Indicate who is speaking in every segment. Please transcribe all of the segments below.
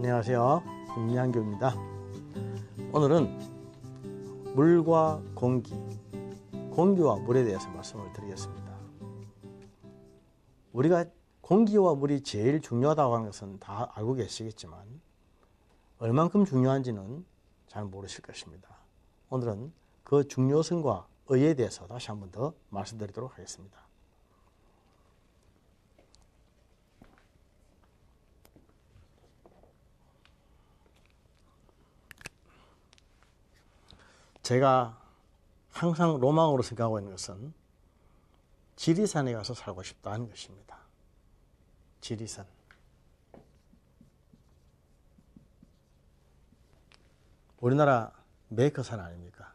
Speaker 1: 안녕하세요. 김양교입니다. 오늘은 물과 공기, 공기와 물에 대해서 말씀을 드리겠습니다. 우리가 공기와 물이 제일 중요하다고 하는 것은 다 알고 계시겠지만 얼만큼 중요한지는 잘 모르실 것입니다. 오늘은 그 중요성과 의의에 대해서 다시 한 번 더 말씀드리도록 하겠습니다. 제가 항상 로망으로 생각하고 있는 것은 지리산에 가서 살고 싶다는 것입니다. 지리산. 우리나라 메이커산 아닙니까?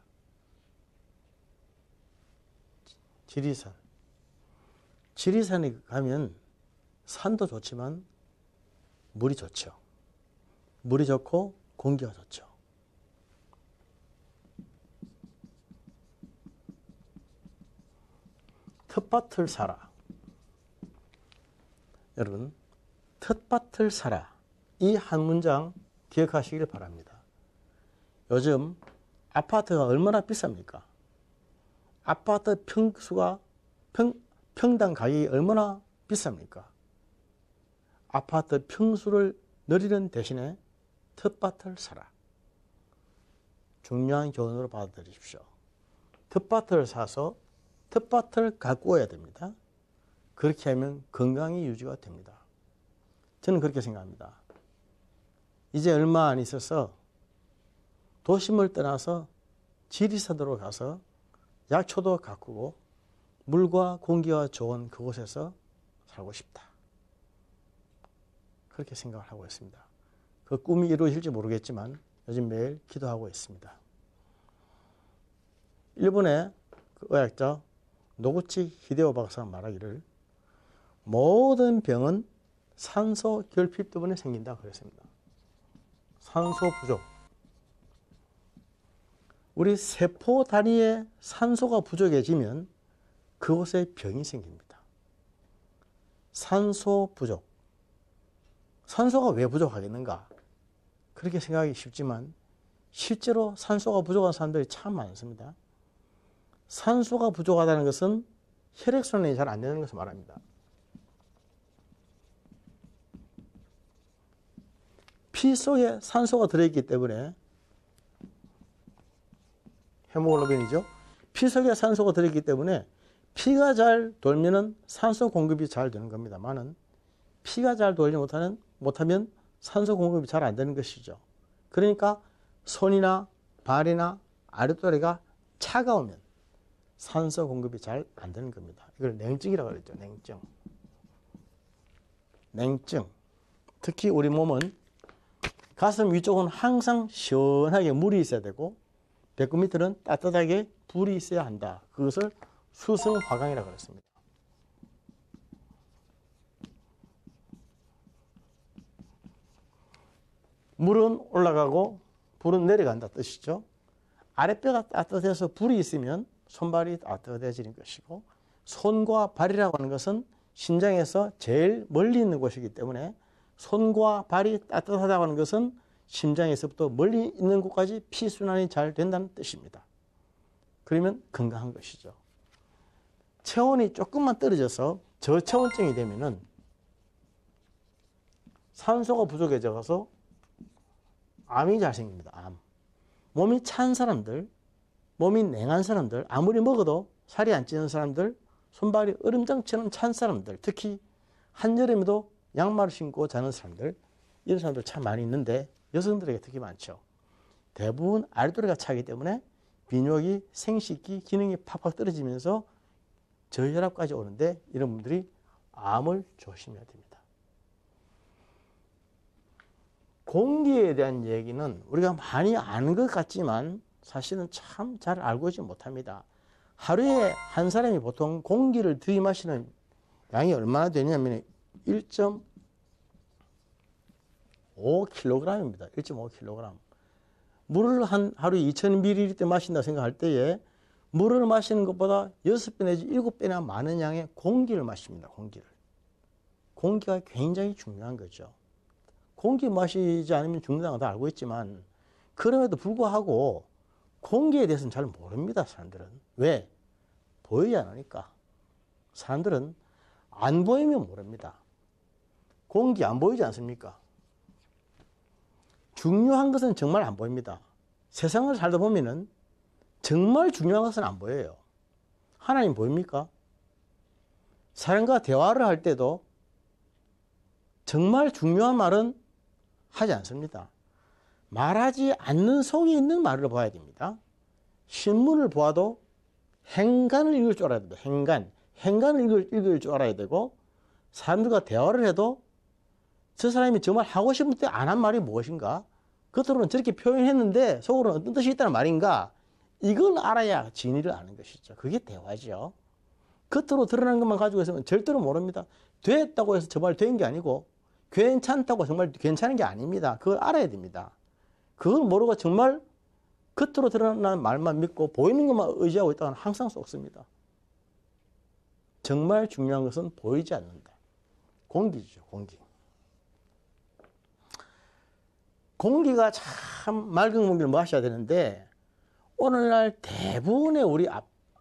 Speaker 1: 지리산. 지리산에 가면 산도 좋지만 물이 좋죠. 물이 좋고 공기가 좋죠. 텃밭을 사라. 여러분, 텃밭을 사라. 이 한 문장 기억하시길 바랍니다. 요즘 아파트가 얼마나 비쌉니까? 아파트 평수가 평당 가격이 얼마나 비쌉니까? 아파트 평수를 늘리는 대신에 텃밭을 사라. 중요한 교훈으로 받아들이십시오. 텃밭을 사서 텃밭을 가꾸어야 됩니다. 그렇게 하면 건강이 유지가 됩니다. 저는 그렇게 생각합니다. 이제 얼마 안 있어서 도심을 떠나서 지리산으로 가서 약초도 가꾸고 물과 공기가 좋은 그곳에서 살고 싶다. 그렇게 생각을 하고 있습니다. 그 꿈이 이루어질지 모르겠지만 요즘 매일 기도하고 있습니다. 일본의 그 의학자 노구치 히데오 박사가 말하기를 모든 병은 산소 결핍 때문에 생긴다 그랬습니다. 산소 부족. 우리 세포 단위에 산소가 부족해지면 그곳에 병이 생깁니다. 산소 부족. 산소가 왜 부족하겠는가? 그렇게 생각하기 쉽지만 실제로 산소가 부족한 사람들이 참 많습니다. 산소가 부족하다는 것은 혈액순환이 잘 안 되는 것을 말합니다. 피 속에 산소가 들어있기 때문에 헤모글로빈이죠. 피 속에 산소가 들어있기 때문에 피가 잘 돌면은 산소 공급이 잘 되는 겁니다만은 피가 잘 돌지 못하면 산소 공급이 잘 안 되는 것이죠. 그러니까 손이나 발이나 아랫도리가 차가우면 산소 공급이 잘 안 되는 겁니다. 이걸 냉증이라고 그랬죠. 냉증. 냉증. 특히 우리 몸은 가슴 위쪽은 항상 시원하게 물이 있어야 되고 배꼽 밑에는 따뜻하게 불이 있어야 한다. 그것을 수승화강이라고 그랬습니다. 물은 올라가고 불은 내려간다 뜻이죠. 아랫배가 따뜻해서 불이 있으면 손발이 따뜻해지는 것이고 손과 발이라고 하는 것은 심장에서 제일 멀리 있는 곳이기 때문에 손과 발이 따뜻하다고 하는 것은 심장에서부터 멀리 있는 곳까지 피순환이 잘 된다는 뜻입니다. 그러면 건강한 것이죠. 체온이 조금만 떨어져서 저체온증이 되면은 산소가 부족해져서 암이 잘 생깁니다. 암. 몸이 찬 사람들, 몸이 냉한 사람들, 아무리 먹어도 살이 안 찌는 사람들, 손발이 얼음장처럼 찬 사람들, 특히 한여름에도 양말을 신고 자는 사람들, 이런 사람들 참 많이 있는데 여성들에게 특히 많죠. 대부분 아랫도리가 차기 때문에 비뇨기, 생식기 기능이 팍팍 떨어지면서 저혈압까지 오는데 이런 분들이 암을 조심해야 됩니다. 공기에 대한 얘기는 우리가 많이 아는 것 같지만 사실은 참 잘 알고 있지 못합니다. 하루에 한 사람이 보통 공기를 들이마시는 양이 얼마나 되냐면 1.5kg입니다. 1.5kg. 물을 한 하루에 2000ml 마신다 생각할 때에 물을 마시는 것보다 6배 내지 7배나 많은 양의 공기를 마십니다. 공기를. 공기가 굉장히 중요한 거죠. 공기 마시지 않으면 죽는다는 건 다 알고 있지만 그럼에도 불구하고 공기에 대해서는 잘 모릅니다. 사람들은. 왜? 보이지 않으니까. 사람들은 안 보이면 모릅니다. 공기 안 보이지 않습니까? 중요한 것은 정말 안 보입니다. 세상을 살다 보면은 정말 중요한 것은 안 보여요. 하나님 보입니까? 사람과 대화를 할 때도 정말 중요한 말은 하지 않습니다. 말하지 않는 속에 있는 말을 봐야 됩니다. 신문을 보아도 행간을 읽을 줄 알아야 됩니다. 행간을 읽을 줄 알아야 되고, 사람들과 대화를 해도 저 사람이 정말 하고 싶을 때 안 한 말이 무엇인가? 겉으로는 저렇게 표현했는데 속으로는 어떤 뜻이 있다는 말인가? 이걸 알아야 진리를 아는 것이죠. 그게 대화죠. 겉으로 드러난 것만 가지고 있으면 절대로 모릅니다. 됐다고 해서 정말 된 게 아니고 괜찮다고 정말 괜찮은 게 아닙니다. 그걸 알아야 됩니다. 그걸 모르고 정말 겉으로 드러난 말만 믿고 보이는 것만 의지하고 있다는 항상 속습니다. 정말 중요한 것은 보이지 않는다. 공기죠, 공기. 공기가 참 맑은 공기를 마셔야 되는데 오늘날 대부분의 우리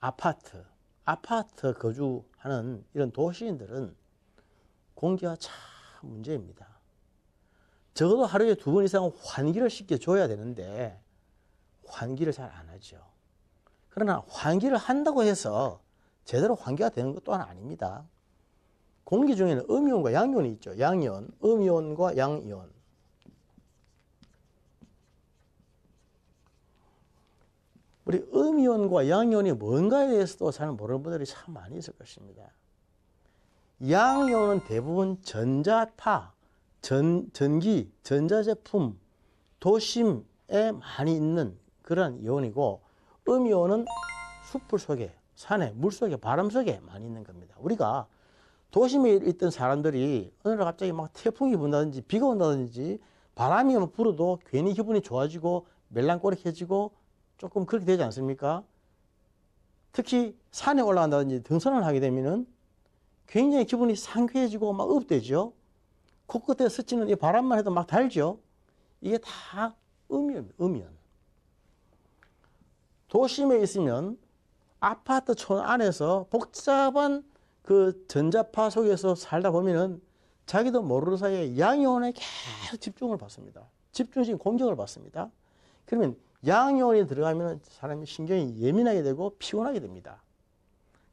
Speaker 1: 아파트 거주하는 이런 도시인들은 공기가 참 문제입니다. 적어도 하루에 2번 이상 환기를 시켜줘야 되는데 환기를 잘 안 하죠. 그러나 환기를 한다고 해서 제대로 환기가 되는 것 또한 아닙니다. 공기 중에는 음이온과 양이온이 있죠. 양이온, 음이온과 양이온. 우리 음이온과 양이온이 뭔가에 대해서도 잘 모르는 분들이 참 많이 있을 것입니다. 양이온은 대부분 전자파, 전기, 전자제품, 도심에 많이 있는 그런 이온이고, 음이온은 숲을 속에, 산에, 물 속에, 바람 속에 많이 있는 겁니다. 우리가 도심에 있던 사람들이 어느 날 갑자기 막 태풍이 분다든지 비가 온다든지 바람이 불어도 괜히 기분이 좋아지고 멜랑꼬릭해지고 조금 그렇게 되지 않습니까? 특히 산에 올라간다든지 등산을 하게 되면은 굉장히 기분이 상쾌해지고 막 업되죠. 코끝에 스치는 이 바람만 해도 막 달죠. 이게 다 음이온. 도심에 있으면 아파트촌 안에서 복잡한 그 전자파 속에서 살다 보면은 자기도 모르는 사이에 양이온에 계속 집중을 받습니다. 집중적인 공격을 받습니다. 그러면 양이온이 들어가면 사람이 신경이 예민하게 되고 피곤하게 됩니다.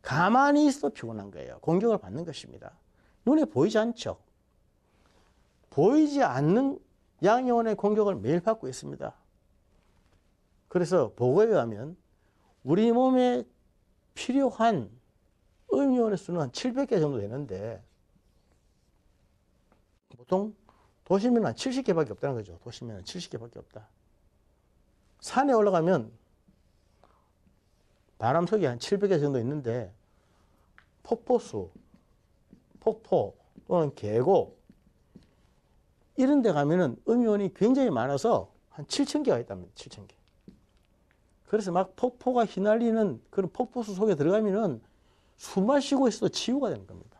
Speaker 1: 가만히 있어도 피곤한 거예요. 공격을 받는 것입니다. 눈에 보이지 않죠. 보이지 않는 양이온의 공격을 매일 받고 있습니다. 그래서 보고에 의하면 우리 몸에 필요한 음이온의 수는 한 700개 정도 되는데 보통 도심에는 한 70개밖에 없다는 거죠. 도심에는 70개밖에 없다. 산에 올라가면 바람 속에 한 700개 정도 있는데 폭포수, 폭포 또는 계곡 이런 데 가면은 음이온이 굉장히 많아서 한 7,000개가 있답니다. 7,000개. 그래서 막 폭포가 휘날리는 그런 폭포수 속에 들어가면은 숨만 쉬고 있어도 치유가 되는 겁니다.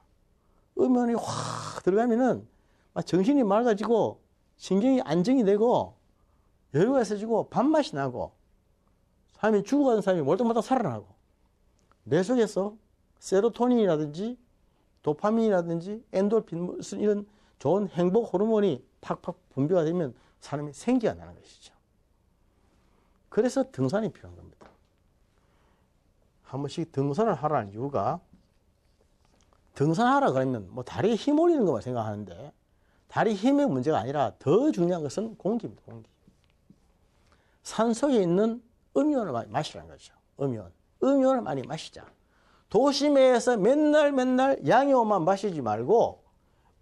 Speaker 1: 음이온이 확 들어가면은 막 정신이 맑아지고 신경이 안정이 되고 여유가 있어지고 밥맛이 나고 사람이 죽어가는 사람이 멀뚱멀뚱 살아나고 뇌 속에서 세로토닌이라든지 도파민이라든지 엔돌핀 이런 좋은 행복 호르몬이 팍팍 분비가 되면 사람이 생기가 나는 것이죠. 그래서 등산이 필요한 겁니다. 한 번씩 등산을 하라는 이유가 등산하라 그러면 뭐 다리에 힘 올리는 것만 생각하는데 다리 힘의 문제가 아니라 더 중요한 것은 공기입니다. 공기. 산속에 있는 음이온을 많이 마시라는 거죠. 음이온을 많이 마시자. 도심에서 맨날 양이온만 마시지 말고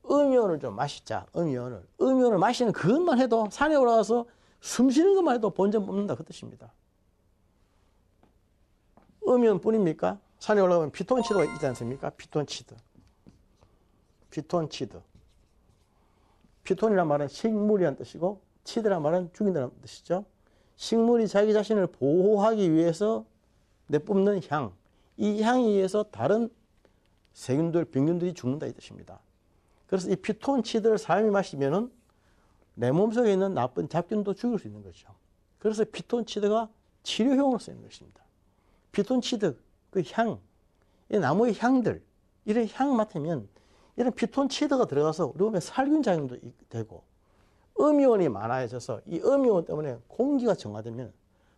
Speaker 1: 음이온을 좀 마시자. 음이온을 마시는 그것만 해도 산에 올라가서 숨 쉬는 것만 해도 본전 뽑는다 그 뜻입니다. 음이온 뿐입니까? 산에 올라가면 피톤치드가 있지 않습니까? 피톤치드. 피톤이란 말은 식물이란 뜻이고 치드란 말은 죽인다는 뜻이죠. 식물이 자기 자신을 보호하기 위해서 내뿜는 향, 이 향에 의해서 다른 세균들, 병균들이 죽는다 이 뜻입니다. 그래서 이 피톤치드를 사람이 마시면은 내 몸속에 있는 나쁜 잡균도 죽일 수 있는 거죠. 그래서 피톤치드가 치료용으로 쓰이는 것입니다. 피톤치드, 그 향, 이 나무의 향들, 이런 향 맡으면 이런 피톤치드가 들어가서 우리 몸에 살균 작용도 되고 음이온이 많아져서 이 음이온 때문에 공기가 정화되면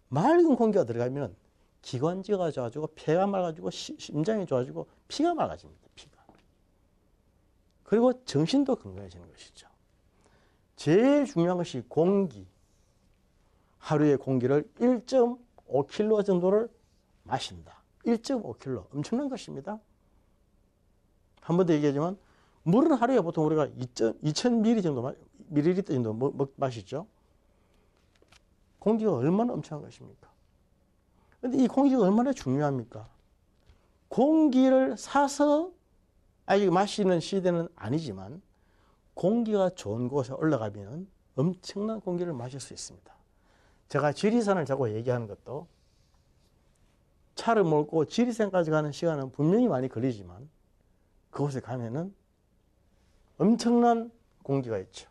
Speaker 1: 맑은 공기가 들어가면 기관지가 좋아지고 폐가 맑아지고 심장이 좋아지고 피가 맑아집니다. 피가. 그리고 정신도 건강해지는 것이죠. 제일 중요한 것이 공기. 하루에 공기를 1.5kg 정도를 마신다. 1.5kg. 엄청난 것입니다. 한 번 더 얘기하지만 물은 하루에 보통 우리가 2000ml 정도, 밀리리터 정도 마시죠. 공기가 얼마나 엄청난 것입니까? 그런데 이 공기가 얼마나 중요합니까? 공기를 사서 아직 마시는 시대는 아니지만 공기가 좋은 곳에 올라가면 엄청난 공기를 마실 수 있습니다. 제가 지리산을 자꾸 얘기하는 것도 차를 몰고 지리산까지 가는 시간은 분명히 많이 걸리지만 그곳에 가면은 엄청난 공기가 있죠.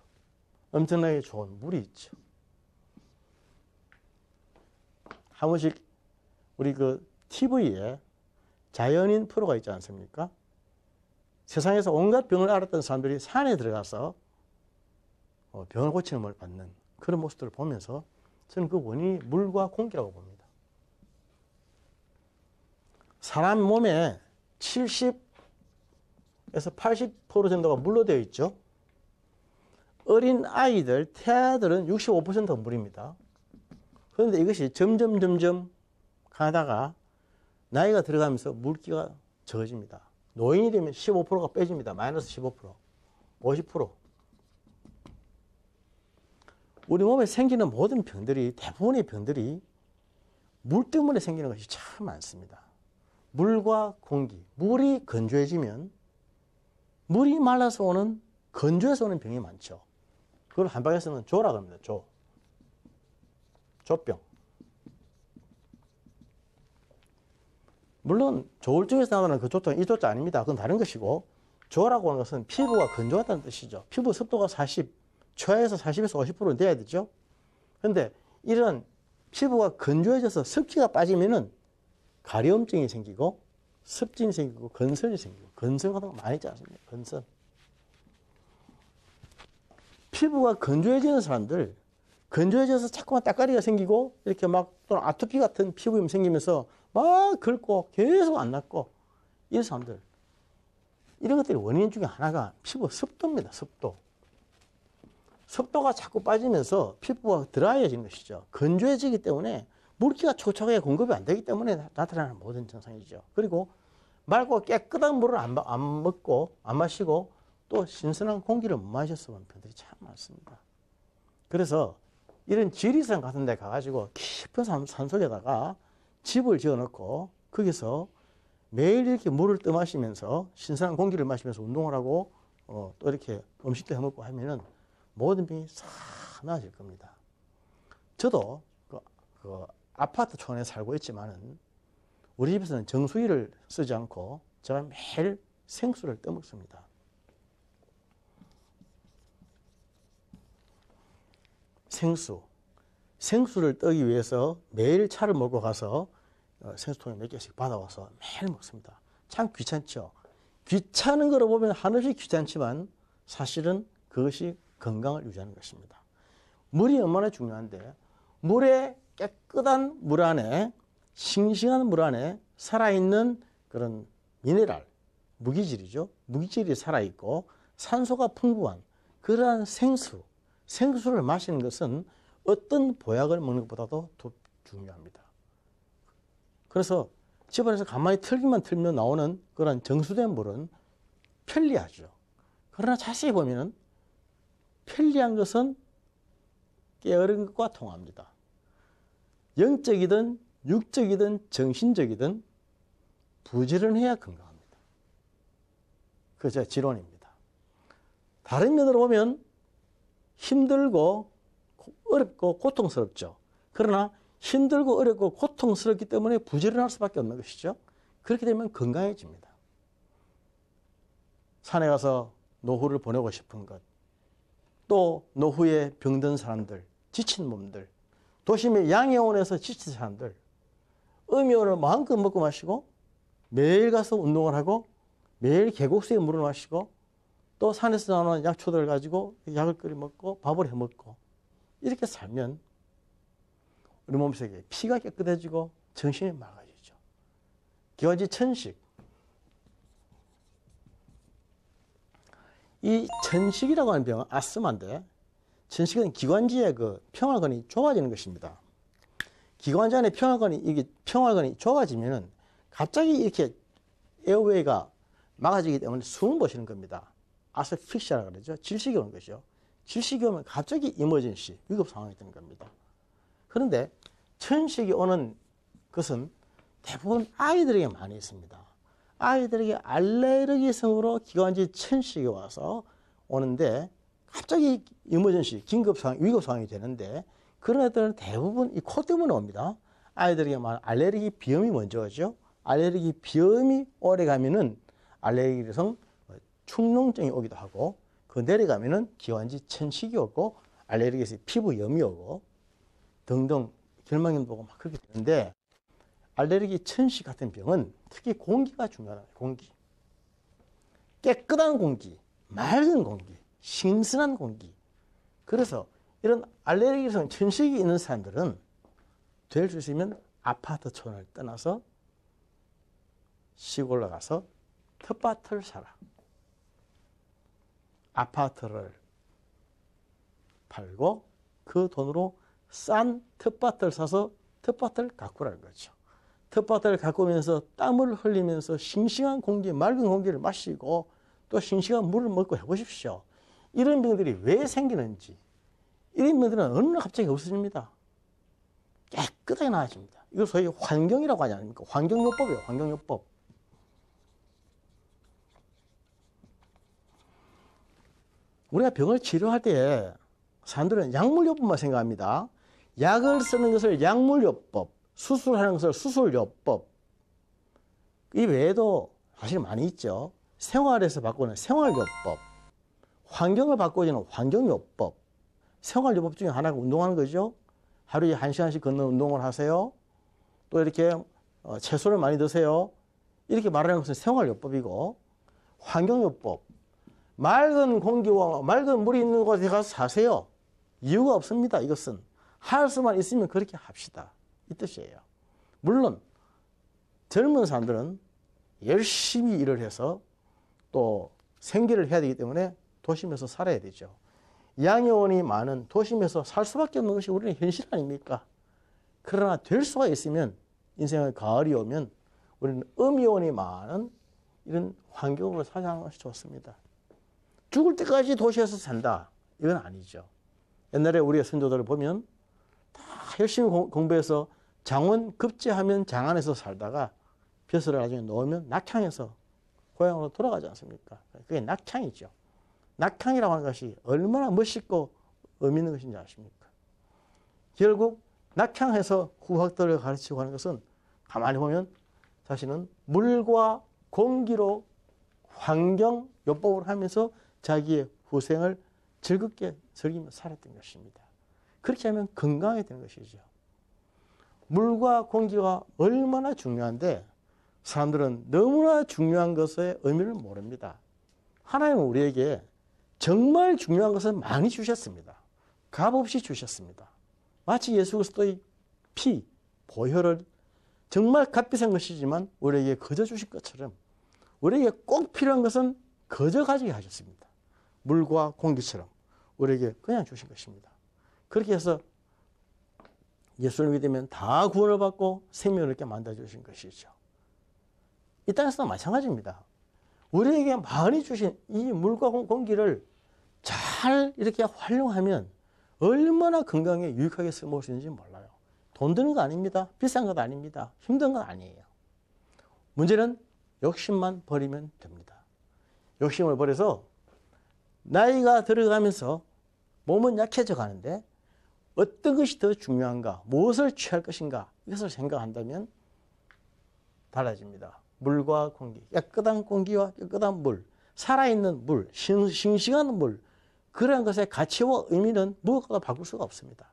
Speaker 1: 엄청나게 좋은 물이 있죠. 한 번씩 우리 그 TV에 자연인 프로가 있지 않습니까? 세상에서 온갖 병을 앓았던 사람들이 산에 들어가서 병을 고치는 걸 받는 그런 모습들을 보면서 저는 그 원인이 물과 공기라고 봅니다. 사람 몸에 70에서 80% 정도가 물로 되어 있죠. 어린 아이들, 태아들은 65%가 물입니다. 그런데 이것이 점점 가다가 나이가 들어가면서 물기가 적어집니다. 노인이 되면 15%가 빼집니다. 마이너스 15%, 50%. 우리 몸에 생기는 모든 병들이, 대부분의 병들이 물 때문에 생기는 것이 참 많습니다. 물과 공기, 물이 건조해지면 물이 말라서 오는, 건조해서 오는 병이 많죠. 그걸 한방에서는 조라고 합니다. 조병. 물론 조울증에서 나오는 그 조증은 이 조자 아닙니다. 그건 다른 것이고, 조라고 하는 것은 피부가 건조하다는 뜻이죠. 피부 습도가 40, 최하에서 40에서 50%는 돼야 되죠. 그런데 이런 피부가 건조해져서 습기가 빠지면은 가려움증이 생기고 습진이 생기고 건선이 생기고, 건선 같은 거 많이 있지 않습니까? 건선. 피부가 건조해지는 사람들, 건조해져서 자꾸만 따까리가 생기고 이렇게 막 또는 아토피 같은 피부염 생기면서 막 긁고 계속 안 낫고 이런 사람들, 이런 것들이 원인 중에 하나가 피부 습도입니다. 습도. 습도가 자꾸 빠지면서 피부가 드라이해지는 것이죠. 건조해지기 때문에 물기가 촉촉하게 공급이 안 되기 때문에 나타나는 모든 증상이죠. 그리고 맑고 깨끗한 물을 안 먹고 안 마시고 또 신선한 공기를 못 마셔서 오는 병들이 참 많습니다. 그래서 이런 지리산 같은 데 가가지고 깊은 산속에다가 집을 지어놓고 거기서 매일 이렇게 물을 떠마시면서 신선한 공기를 마시면서 운동을 하고 또 이렇게 음식도 해먹고 하면은 모든 병이 싹 나아질 겁니다. 저도 그 아파트촌에 살고 있지만은 우리 집에서는 정수기를 쓰지 않고 제가 매일 생수를 떠먹습니다. 생수를 떠기 위해서 매일 차를 몰고 가서 생수통에 몇 개씩 받아와서 매일 먹습니다. 참 귀찮죠. 귀찮은 거로 보면 한없이 귀찮지만 사실은 그것이 건강을 유지하는 것입니다. 물이 얼마나 중요한데, 물에 깨끗한 물 안에, 싱싱한 물 안에 살아있는 그런 미네랄, 무기질이죠. 무기질이 살아있고 산소가 풍부한 그러한 생수를 마시는 것은 어떤 보약을 먹는 것보다도 더 중요합니다. 그래서 집안에서 가만히 틀면 나오는 그런 정수된 물은 편리하죠. 그러나 자세히 보면 편리한 것은 게으른 것과 통합니다. 영적이든 육적이든 정신적이든 부지런해야 건강합니다. 그게 제 지론입니다. 다른 면으로 보면 힘들고 어렵고 고통스럽죠. 그러나 힘들고 어렵고 고통스럽기 때문에 부지런할 수밖에 없는 것이죠. 그렇게 되면 건강해집니다. 산에 가서 노후를 보내고 싶은 것, 또 노후에 병든 사람들, 지친 몸들, 도심의 양해원에서 지친 사람들, 음이온을 마음껏 먹고 마시고 매일 가서 운동을 하고 매일 계곡수에 물을 마시고 또 산에서 나오는 약초들을 가지고 약을 끓여 먹고 밥을 해 먹고 이렇게 살면 우리 몸속에 피가 깨끗해지고 정신이 맑아지죠. 기관지 천식. 이 천식이라고 하는 병은 아스마인데 천식은 기관지의 그 평활근이 좁아지는 것입니다. 기관지 안에 평활근이 좁아지면은 갑자기 이렇게 에어웨이가 막아지기 때문에 숨을 못 쉬는 겁니다. 아스픽시아라고 그러죠. 질식이 오는 것이죠. 질식이 오면 갑자기 이머전시, 위급 상황이 되는 겁니다. 그런데 천식이 오는 것은 대부분 아이들에게 많이 있습니다. 아이들에게 알레르기성으로 기관지 천식이 와서 오는데 갑자기 이머전시, 긴급 상황, 위급 상황이 되는데 그런 애들은 대부분 이 코 때문에 옵니다. 아이들에게 많은 알레르기 비염이 먼저 오죠. 알레르기 비염이 오래 가면은 알레르기성 축농증이 오기도 하고 그 내려가면은 기관지 천식이 오고 알레르기에서 피부염이 오고 등등 결막염도 오고 막 그렇게 되는데 알레르기 천식 같은 병은 특히 공기가 중요하다. 공기. 깨끗한 공기, 맑은 공기, 신선한 공기. 그래서 이런 알레르기성 천식이 있는 사람들은 될 수 있으면 아파트촌을 떠나서 시골로 가서 텃밭을 사라. 아파트를 팔고 그 돈으로 싼 텃밭을 사서 텃밭을 가꾸라는 거죠. 텃밭을 가꾸면서 땀을 흘리면서 싱싱한 공기, 맑은 공기를 마시고 또 싱싱한 물을 먹고 해보십시오. 이런 병들이 왜 생기는지 이런 병들은 어느 날 갑자기 없어집니다. 깨끗하게 나아집니다. 이걸 소위 환경이라고 하지 않습니까? 환경요법이에요. 환경요법. 우리가 병을 치료할 때 사람들은 약물요법만 생각합니다. 약을 쓰는 것을 약물요법, 수술하는 것을 수술요법. 이 외에도 사실 많이 있죠. 생활에서 바꾸는 생활요법, 환경을 바꾸는 환경요법. 생활요법 중에 하나가 운동하는 거죠. 하루에 1시간씩 걷는 운동을 하세요. 또 이렇게 채소를 많이 드세요. 이렇게 말하는 것은 생활요법이고, 환경요법. 맑은 공기와 맑은 물이 있는 곳에 가서 사세요. 이유가 없습니다. 이것은 할 수만 있으면 그렇게 합시다. 이 뜻이에요. 물론 젊은 사람들은 열심히 일을 해서 또 생계를 해야 되기 때문에 도심에서 살아야 되죠. 양요원이 많은 도심에서 살 수밖에 없는 것이 우리는 현실 아닙니까? 그러나 될 수가 있으면 인생의 가을이 오면 우리는 음이온이 많은 이런 환경으로 살아가는 것이 좋습니다. 죽을 때까지 도시에서 산다. 이건 아니죠. 옛날에 우리의 선조들을 보면 다 열심히 공부해서 장원 급제하면 장안에서 살다가 벼슬을 나중에 놓으면 낙향해서 고향으로 돌아가지 않습니까? 그게 낙향이죠. 낙향이라고 하는 것이 얼마나 멋있고 의미 있는 것인지 아십니까? 결국 낙향해서 후학들을 가르치고 하는 것은 가만히 보면 사실은 물과 공기로 환경요법을 하면서 자기의 후생을 즐겁게 즐기며 살았던 것입니다. 그렇게 하면 건강하게 되는 것이죠. 물과 공기가 얼마나 중요한데 사람들은 너무나 중요한 것의 의미를 모릅니다. 하나님은 우리에게 정말 중요한 것을 많이 주셨습니다. 값없이 주셨습니다. 마치 예수 그리스도의 피, 보혈을 정말 값비싼 것이지만 우리에게 거저 주신 것처럼 우리에게 꼭 필요한 것은 거저 가지게 하셨습니다. 물과 공기처럼 우리에게 그냥 주신 것입니다. 그렇게 해서 예수를 믿으면 다 구원을 받고 생명을 얻게 만들어주신 것이죠. 이 땅에서도 마찬가지입니다. 우리에게 많이 주신 이 물과 공기를 잘 이렇게 활용하면 얼마나 건강에 유익하게 써먹을 수 있는지 몰라요. 돈 드는 거 아닙니다. 비싼 것 아닙니다. 힘든 건 아니에요. 문제는 욕심만 버리면 됩니다. 욕심을 버려서 나이가 들어가면서 몸은 약해져 가는데 어떤 것이 더 중요한가, 무엇을 취할 것인가 이것을 생각한다면 달라집니다. 물과 공기, 깨끗한 공기와 깨끗한 물, 살아있는 물, 싱싱한 물, 그러한 것의 가치와 의미는 무엇과도 바꿀 수가 없습니다.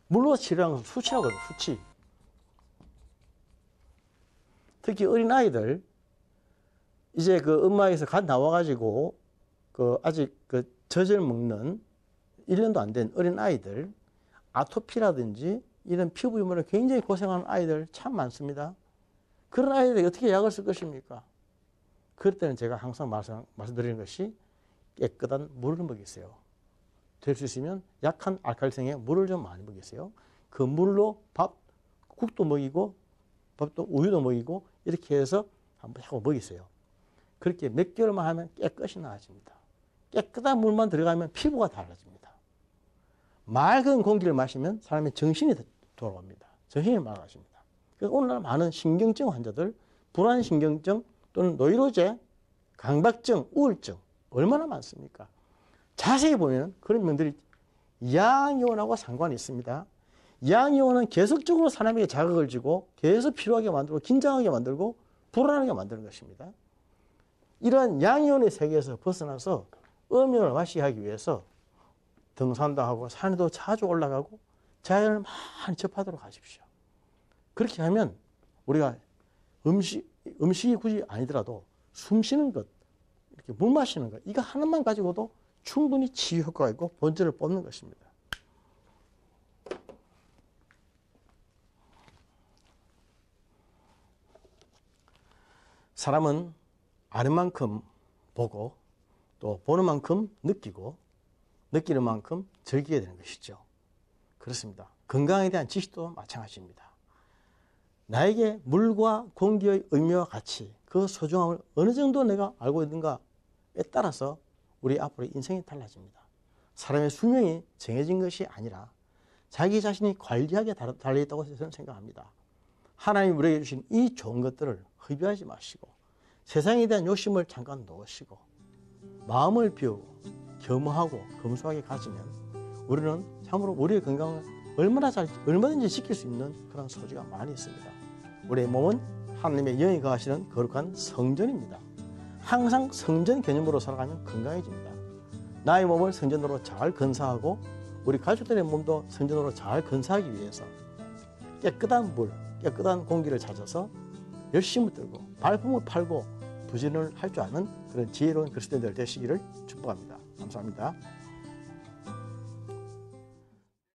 Speaker 1: 물로 치료하는 것은 수치라고 해요. 수치. 특히 어린아이들 이제 그 엄마에서 갓 나와가지고 그 아직 그 젖을 먹는 1년도 안 된 어린아이들, 아토피라든지 이런 피부 유무로 굉장히 고생하는 아이들 참 많습니다. 그런 아이들이 어떻게 약을 쓸 것입니까? 그럴 때는 제가 항상 말씀드리는 것이 깨끗한 물을 먹이세요. 될 수 있으면 약한 알칼리성의 물을 좀 많이 먹이세요. 그 물로 국도 먹이고 밥도 우유도 먹이고 이렇게 해서 한번 하고 먹이세요. 그렇게 몇 개월만 하면 깨끗이 나아집니다. 깨끗한 물만 들어가면 피부가 달라집니다. 맑은 공기를 마시면 사람의 정신이 돌아옵니다. 정신이 맑아집니다. 그래서 오늘날 많은 신경증 환자들, 불안신경증 또는 노이로제, 강박증, 우울증 얼마나 많습니까? 자세히 보면 그런 병들이 양이온하고 상관이 있습니다. 양이온은 계속적으로 사람에게 자극을 주고 계속 필요하게 만들고 긴장하게 만들고 불안하게 만드는 것입니다. 이러한 양이온의 세계에서 벗어나서 음이온을 마시하기 위해서 등산도 하고 산에도 자주 올라가고 자연을 많이 접하도록 하십시오. 그렇게 하면 우리가 음식이 굳이 아니더라도 숨 쉬는 것, 이렇게 물 마시는 것, 이거 하나만 가지고도 충분히 치유 효과가 있고 본질을 뽑는 것입니다. 사람은 아는 만큼 보고 또 보는 만큼 느끼고 느끼는 만큼 즐기게 되는 것이죠. 그렇습니다. 건강에 대한 지식도 마찬가지입니다. 나에게 물과 공기의 의미와 가치, 그 소중함을 어느 정도 내가 알고 있는가에 따라서 우리 앞으로 인생이 달라집니다. 사람의 수명이 정해진 것이 아니라 자기 자신이 관리하게 달려있다고 저는 생각합니다. 하나님이 우리에게 주신 이 좋은 것들을 흡입하지 마시고 세상에 대한 욕심을 잠깐 놓으시고 마음을 비우고 겸허하고 검소하게 가지면 우리는 참으로 우리의 건강을 얼마든지 지킬 수 있는 그런 소지가 많이 있습니다. 우리의 몸은 하나님의 영이 거하시는 거룩한 성전입니다. 항상 성전 개념으로 살아가면 건강해집니다. 나의 몸을 성전으로 잘 건사하고 우리 가족들의 몸도 성전으로 잘 건사하기 위해서 깨끗한 물, 깨끗한 공기를 찾아서 열심을 들고 발품을 팔고 부지런을 할 줄 아는 그런 지혜로운 그리스도인들 되시기를 축복합니다. 감사합니다.